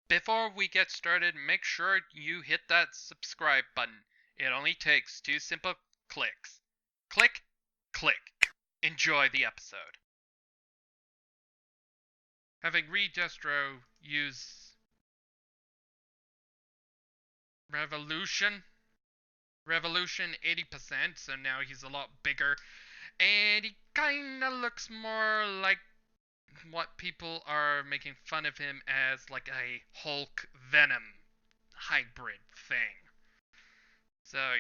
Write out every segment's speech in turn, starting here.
Before we get started, make sure you hit that subscribe button. It only takes two simple clicks. Click, click. Enjoy the episode. Having Redestro use Revolution 80%, so now he's a lot bigger, and he kinda looks more like what people are making fun of him as, like a Hulk Venom hybrid thing. So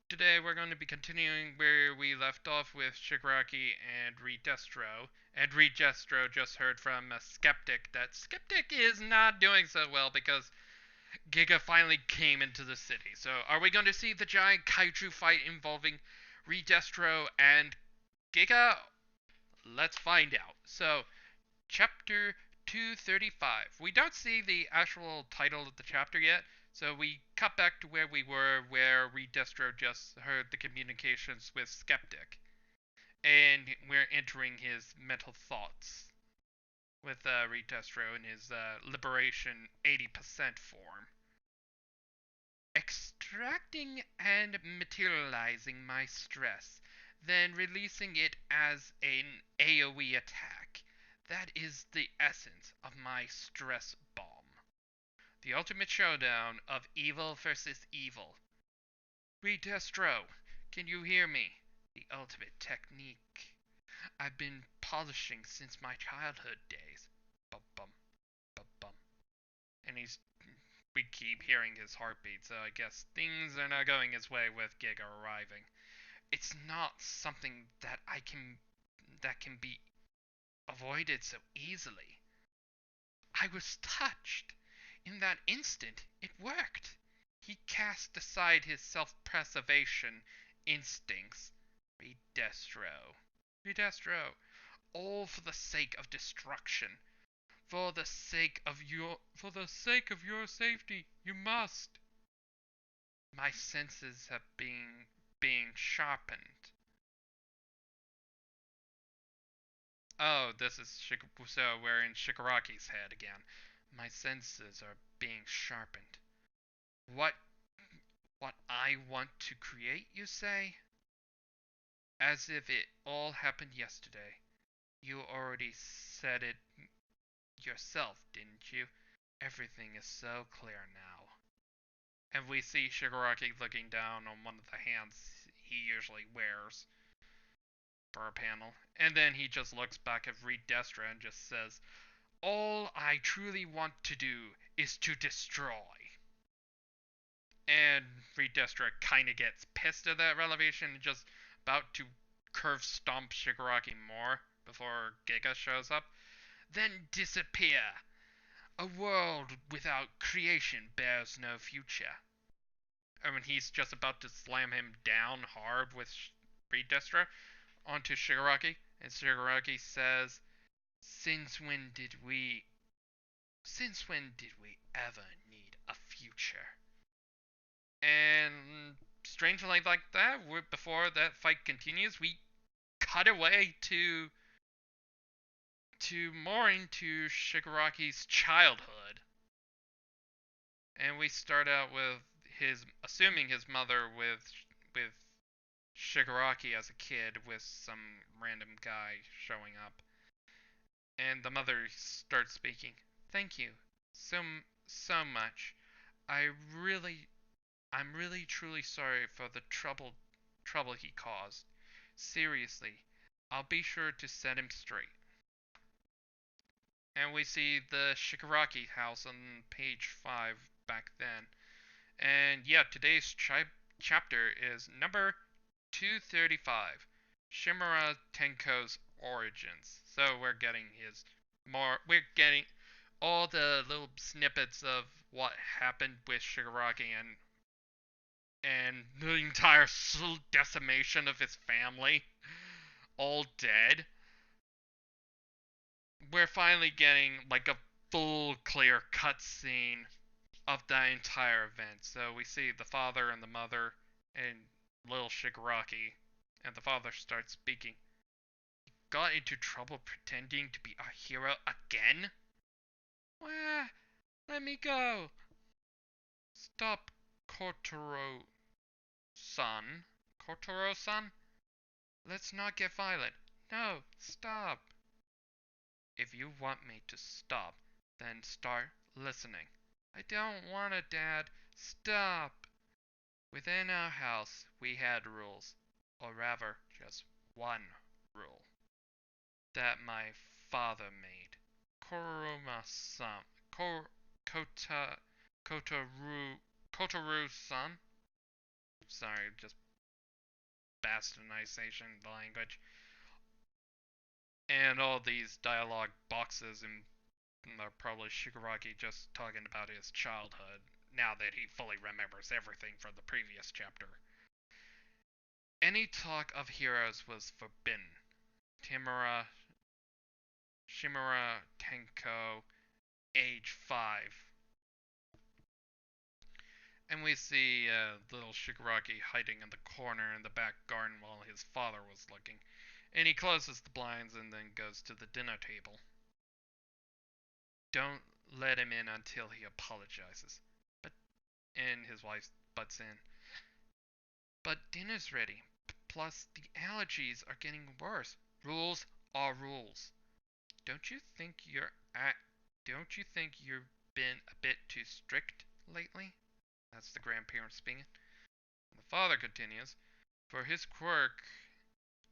today we're going to be continuing where we left off with Shigaraki and Redestro. And Redestro just heard from a Skeptic that Skeptic is not doing so well because Giga finally came into the city. So are we going to see the giant kaiju fight involving Redestro and Giga? Let's find out. So, Chapter 235. We don't see the actual title of the chapter yet, so we cut back to where we were, where Redestro just heard the communications with Skeptic. And we're entering his mental thoughts with Redestro in his Liberation 80% form. Extracting and materializing my stress, then releasing it as an AoE attack. That is the essence of my stress bomb. The ultimate showdown of evil versus evil. Redestro, can you hear me? The ultimate technique I've been polishing since my childhood days. Bum bum bum bum. And we keep hearing his heartbeat, so I guess things are not going his way with Giga arriving. It's not something that can be avoided so easily. I was touched. In that instant, it worked. He cast aside his self-preservation instincts. Redestro. Redestro. All for the sake of destruction. For the sake of your safety, you must. My senses have been being sharpened. Oh, this is so we're in Shigaraki's head again. My senses are being sharpened. What what I want to create, you say? As if it all happened yesterday. You already said it yourself, didn't you? Everything is so clear now. And we see Shigaraki looking down on one of the hands he usually wears for a panel. And then he just looks back at Redestra and just says, all I truly want to do is to destroy. And Redestra kind of gets pissed at that revelation and just about to curve stomp Shigaraki more before Giga shows up. Then disappear. A world without creation bears no future. I mean, he's just about to slam him down hard with Redestra onto Shigaraki, and Shigaraki says, Since when did we ever need a future? And strangely like that, before that fight continues, we cut away to more into Shigaraki's childhood. And we start out with assuming his mother with Shigaraki as a kid with some random guy showing up. And the mother starts speaking. Thank you so much. I really I'm really truly sorry for the trouble he caused. Seriously, I'll be sure to set him straight. And we see the Shigaraki house on page 5 back then. And yeah, today's chapter is number 235, Shimura Tenko's origins. So we're getting all the little snippets of what happened with Shigaraki and the entire decimation of his family, all dead. We're finally getting like a full clear cutscene of that entire event. So we see the father and the mother and little Shigaraki, and the father starts speaking. He got into trouble pretending to be a hero again? Let me go! Stop, Kotaro-san. Kotaro-san? Let's not get violent. No, stop. If you want me to stop, then start listening. I don't want it, Dad. Stop. Within our house, we had rules. Or rather, just one rule. That my father made. Koroma-san. Kotaru-san? Sorry, just bastardization of the language. And all these dialogue boxes and are probably Shigaraki just talking about his childhood now that he fully remembers everything from the previous chapter. Any talk of heroes was forbidden. Shimura Tenko, age 5. And we see little Shigaraki hiding in the corner in the back garden while his father was looking. And he closes the blinds and then goes to the dinner table. Don't let him in until he apologizes. And his wife butts in. But dinner's ready. Plus, the allergies are getting worse. Rules are rules. Don't you think you've been a bit too strict lately? That's the grandparent speaking. The father continues, for his quirk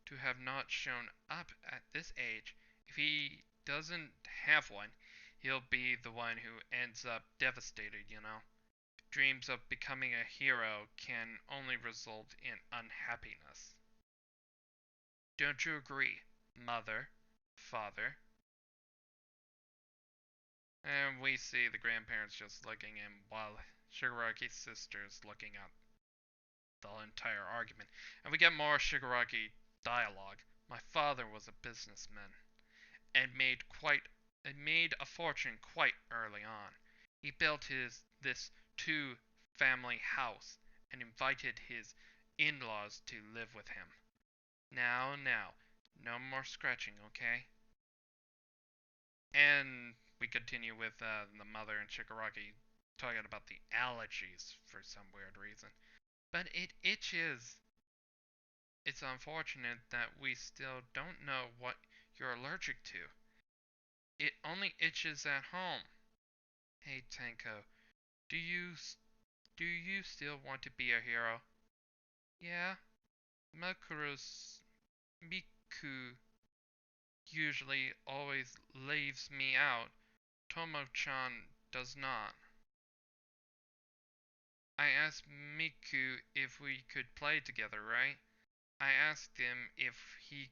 to have not shown up at this age, if he doesn't have one, he'll be the one who ends up devastated, you know. Dreams of becoming a hero can only result in unhappiness. Don't you agree, mother, father? And we see the grandparents just looking in while Shigaraki's sister's looking at the entire argument. And we get more Shigaraki dialogue. My father was a businessman and made a fortune quite early on. He built this 2-family house and invited his in-laws to live with him. Now, no more scratching, okay? And we continue with the mother and Shigaraki talking about the allergies for some weird reason. But it itches. It's unfortunate that we still don't know what you're allergic to. It only itches at home. Hey Tenko, do you still want to be a hero? Yeah, Miku usually always leaves me out. Tomo-chan does not. I asked Miku if we could play together, right? I asked him if he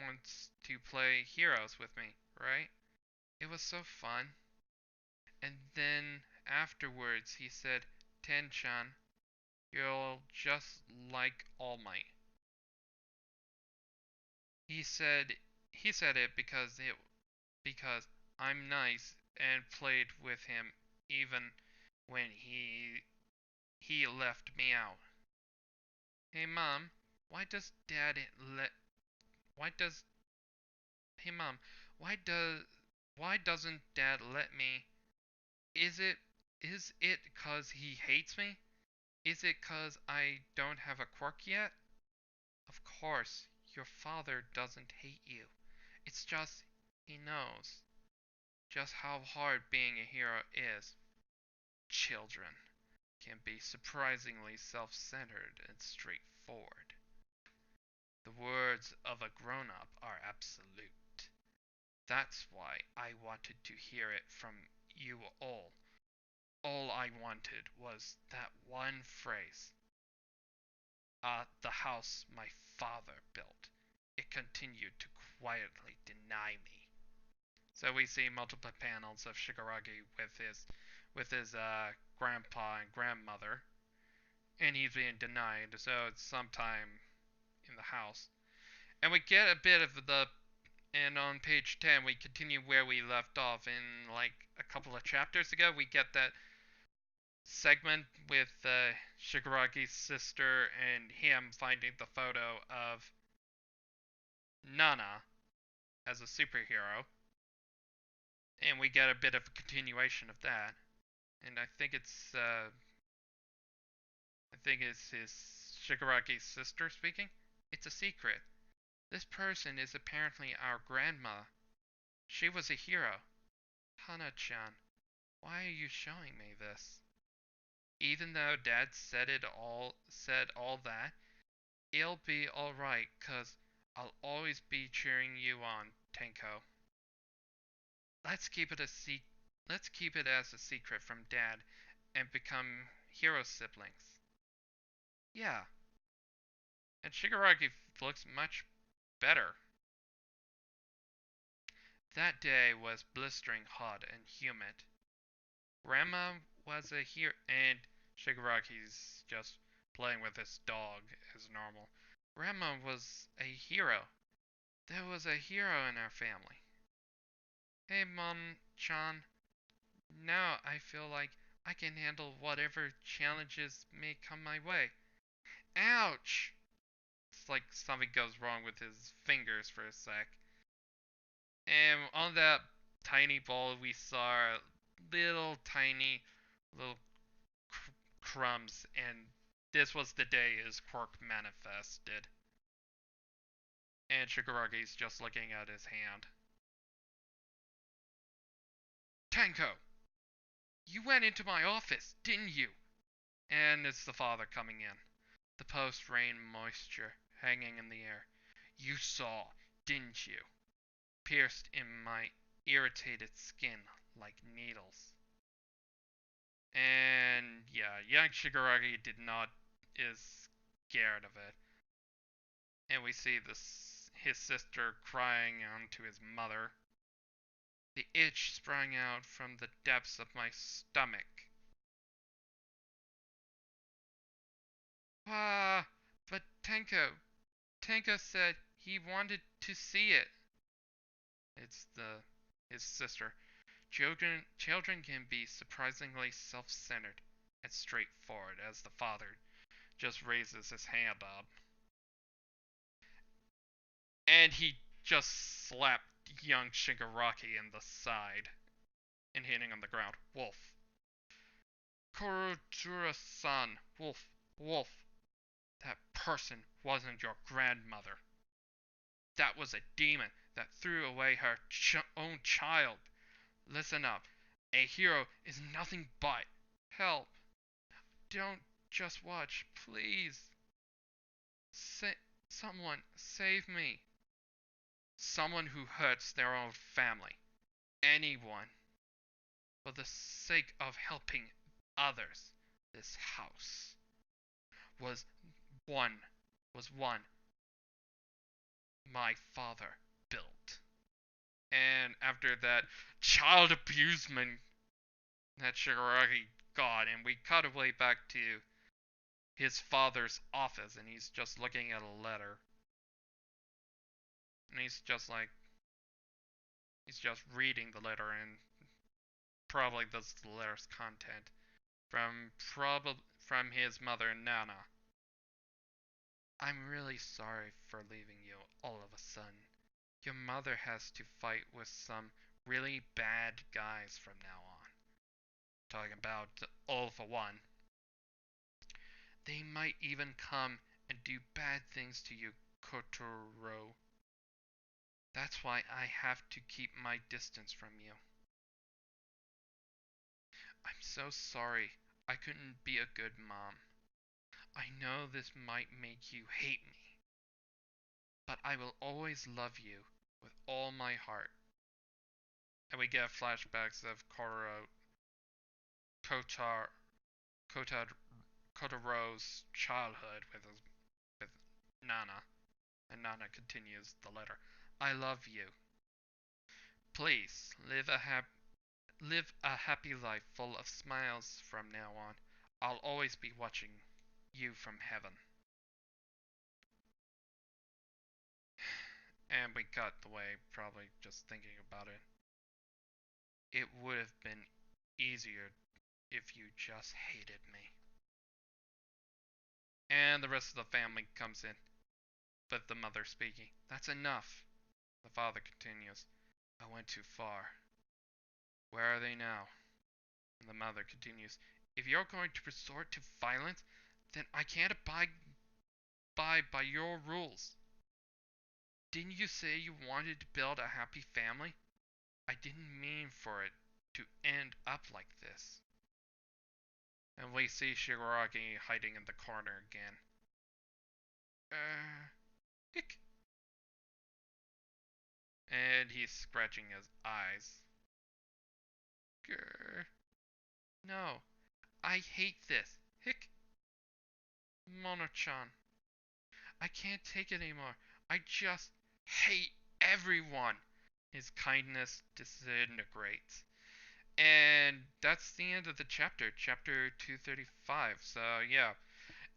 wants to play heroes with me, right? It was so fun. And then afterwards he said, Ten-chan, you're just like All Might. He said it because I'm nice and played with him even when he left me out. Hey mom, why does dad let why does Hey mom, why does why doesn't dad let me? Is it is it 'cause he hates me? Is it 'cause I don't have a quirk yet? Of course, your father doesn't hate you. It's just he knows just how hard being a hero is. Children can be surprisingly self-centered and straightforward. The words of a grown-up are absolute. That's why I wanted to hear it from you all. All I wanted was that one phrase. The house my father built. It continued to quietly deny me. So we see multiple panels of Shigaraki with his grandpa and grandmother, and he's being denied. So it's sometime in the house, and we get a bit of the. And on page 10, we continue where we left off in like a couple of chapters ago. We get that segment with Shigaraki's sister and him finding the photo of Nana as a superhero. And we get a bit of a continuation of that. And I think it's his Shigaraki's sister speaking. It's a secret. This person is apparently our grandma. She was a hero. Hana-chan, why are you showing me this? Even though Dad said all that, it'll be alright, 'cause I'll always be cheering you on, Tenko. Let's keep it a sec- let's keep it as a secret from Dad and become hero siblings. Yeah, and Shigaraki looks much better. That day was blistering hot and humid. Grandma was a hero, and Shigaraki's just playing with his dog as normal. Grandma was a hero. There was a hero in our family. Hey, Mom Chan, now I feel like I can handle whatever challenges may come my way. Ouch! It's like something goes wrong with his fingers for a sec. And on that tiny ball, we saw little tiny little crumbs, and this was the day his quirk manifested. And Shigaraki's just looking at his hand. Tanko, you went into my office, didn't you? And it's the father coming in. The post-rain moisture hanging in the air. You saw, didn't you? Pierced in my irritated skin like needles. And yeah, young Shigaraki did not is scared of it. And we see his sister crying out to his mother. The itch sprang out from the depths of my stomach. Ah, but Tenko said he wanted to see it. It's his sister. Children can be surprisingly self-centered and straightforward as the father just raises his hand up. And he just slapped young Shigaraki in the side and hitting on the ground. Wolf. Kurojuro-san. Wolf. Wolf. That person wasn't your grandmother. That was a demon that threw away her own child. Listen up. A hero is nothing but help. Don't just watch, please. Someone save me. Someone who hurts their own family. Anyone. For the sake of helping others. This house was one was one my father built. And after that child abusement that Shigaraki got, and we cut away back to his father's office, and he's just looking at a letter. And he's just reading the letter, and probably that's the letter's content from his mother Nana. I'm really sorry for leaving you all of a sudden. Your mother has to fight with some really bad guys from now on. Talking about All for One. They might even come and do bad things to you, Kotaro. That's why I have to keep my distance from you. I'm so sorry I couldn't be a good mom. I know this might make you hate me, but I will always love you with all my heart. And we get flashbacks of Kotar, Kotar, Kotaro's childhood with Nana. And Nana continues the letter. I love you. Please live a happy life full of smiles from now on. I'll always be watching you from heaven. And we cut away, probably just thinking about it. It would have been easier if you just hated me. And the rest of the family comes in, with the mother speaking. That's enough. The father continues. I went too far. Where are they now? And the mother continues, if you're going to resort to violence, then I can't abide by your rules. Didn't you say you wanted to build a happy family? I didn't mean for it to end up like this. And we see Shigaraki hiding in the corner again. Hick. And he's scratching his eyes. Grr. No, I hate this. Hick. Mono-chan. I can't take it anymore. I just hate everyone. His kindness disintegrates. And that's the end of the chapter, chapter 235. So, yeah,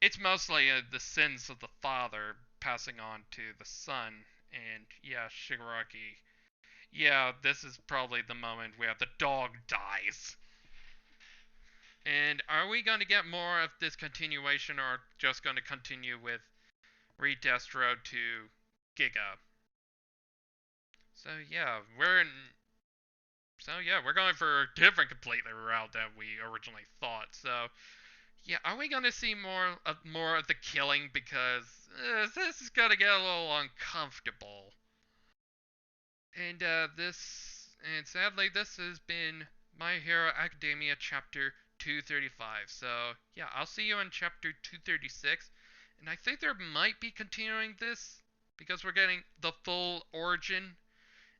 it's mostly the sins of the father passing on to the son. And, yeah, Shigaraki. Yeah, this is probably the moment where the dog dies. And are we going to get more of this continuation, or just going to continue with Read Destro to Giga? So yeah, we're going for a different completely route than we originally thought. So yeah, are we gonna see more of the killing, because this is gonna get a little uncomfortable? And sadly, this has been My Hero Academia chapter 235. So yeah, I'll see you in chapter 236, and I think there might be continuing this because we're getting the full origin,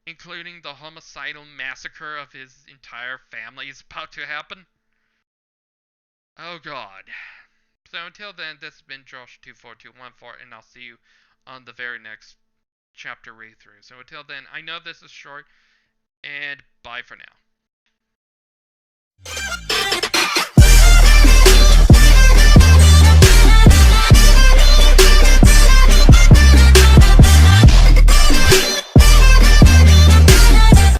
including the homicidal massacre of his entire family, is about to happen. Oh god. So until then, this has been Josh24214, and I'll see you on the very next chapter read through. So until then, I know this is short, and bye for now.